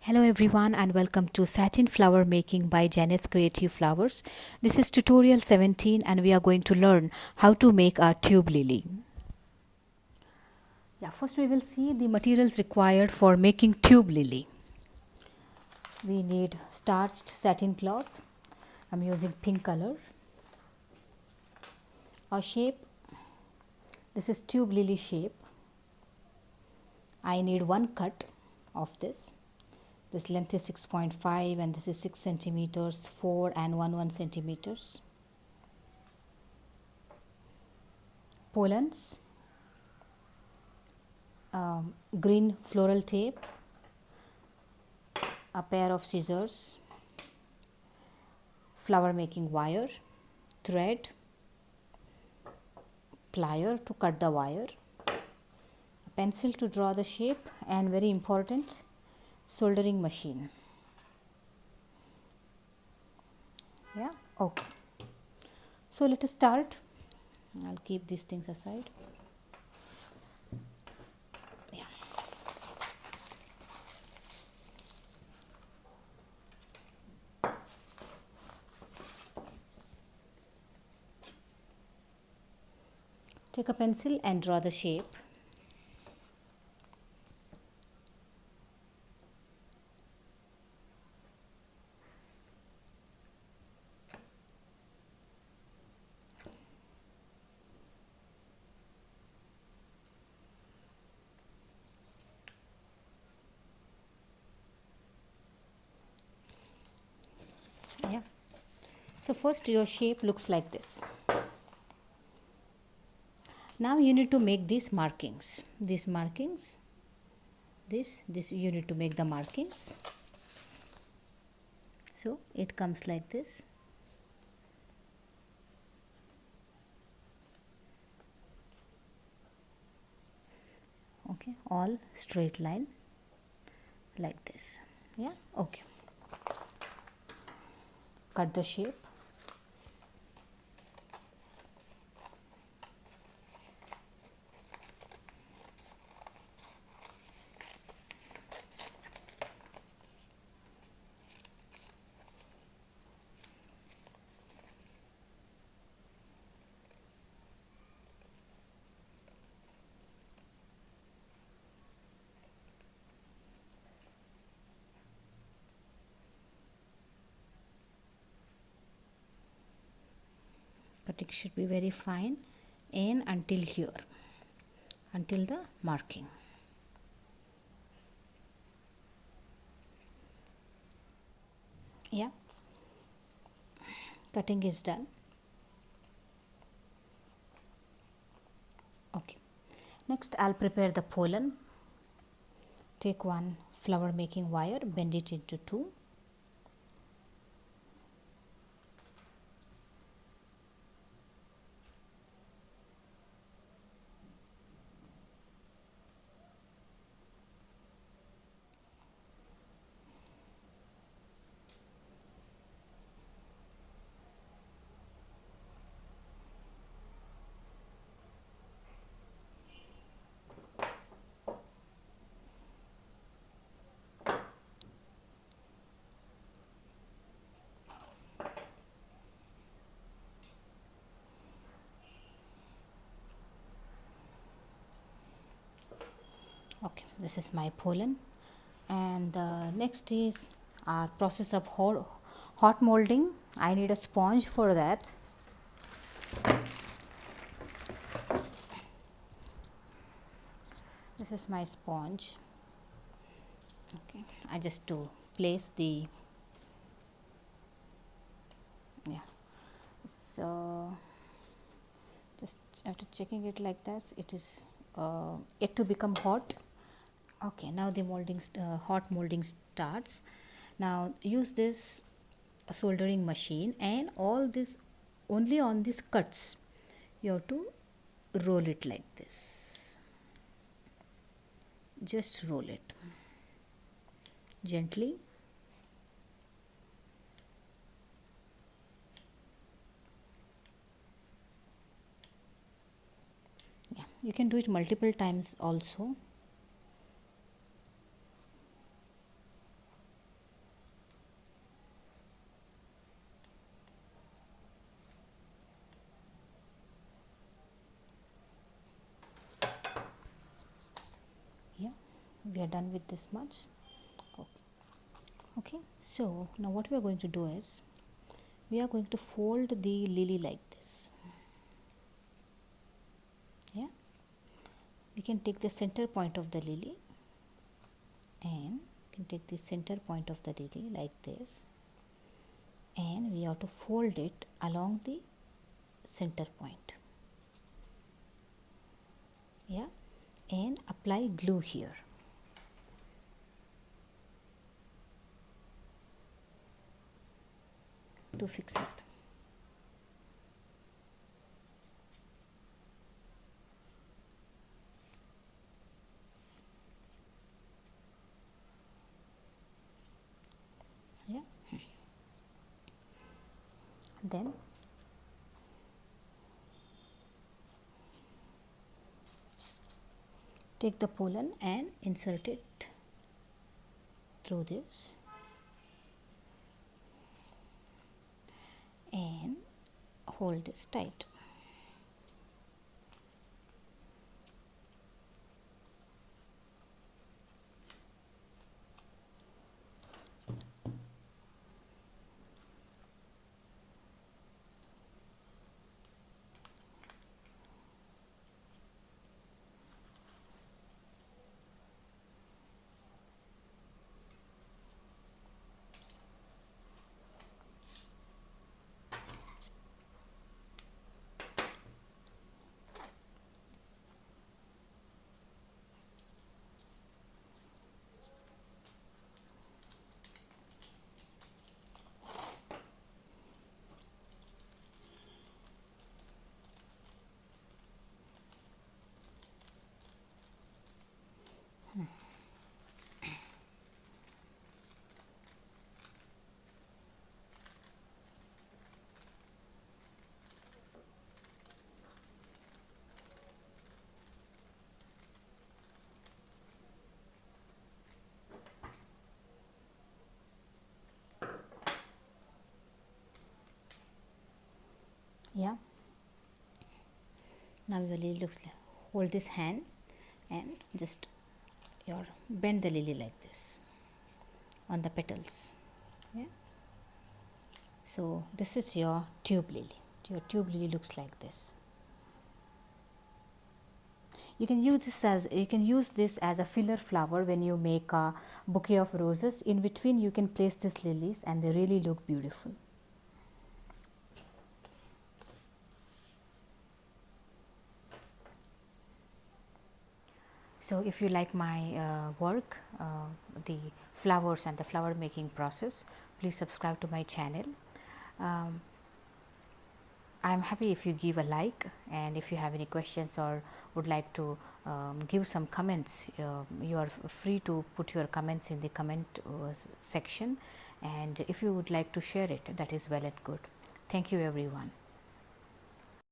Hello everyone and welcome to Satin Flower Making by Janice Creative Flowers. This is tutorial 17 and we are going to learn how to make a tube lily. First we will see the materials required for making tube lily. We need starched satin cloth. I'm using pink color. A shape. This is tube lily shape. I need one cut of this. This length is 6.5 and this is 6 centimeters, 4 and 1 centimeters. Pollens, green floral tape, a pair of scissors, flower making wire, thread, plier to cut the wire, a pencil to draw the shape, and very important, soldering machine. Okay. So let us start. I'll keep these things aside. Take a pencil and draw the shape. So first your shape looks like this. Now you need to make these markings. This you need to make the markings. So it comes like this. Okay, all straight line like this. Okay. Cut the shape. Cutting should be very fine and until here, until the marking. Cutting is done. Okay, next I'll prepare the pollen. Take one flower making wire, bend it into two. Okay, this is my pollen, and next is our process of hot molding. I need a sponge for that. This is my sponge. Okay, I just to place the so just after checking it like this, it is yet to become hot. Okay, now the hot molding starts. Now use this soldering machine, and all this only on these cuts you have to roll it like this. Just roll it gently. You can do it multiple times also. we are done with this much. Okay, so now what we are going to do is we are going to fold the lily like this. Yeah, we can take the center point of the lily and can take the center point of the lily like this, and we have to fold it along the center point. Yeah, and apply glue here. To fix it. Yeah. Then take the pollen and insert it through this and hold this tight. Yeah, now the lily looks like, hold this hand and just your bend the lily like this on the petals. Yeah, so this is your tube lily. Your tube lily looks like this. You can use this as a filler flower when you make a bouquet of roses. In between you can place these lilies and they really look beautiful. So if you like my work, the flowers and the flower making process, please subscribe to my channel. I am happy if you give a like, and if you have any questions or would like to give some comments, you are free to put your comments in the comment section, and if you would like to share it, that is well and good. Thank you everyone.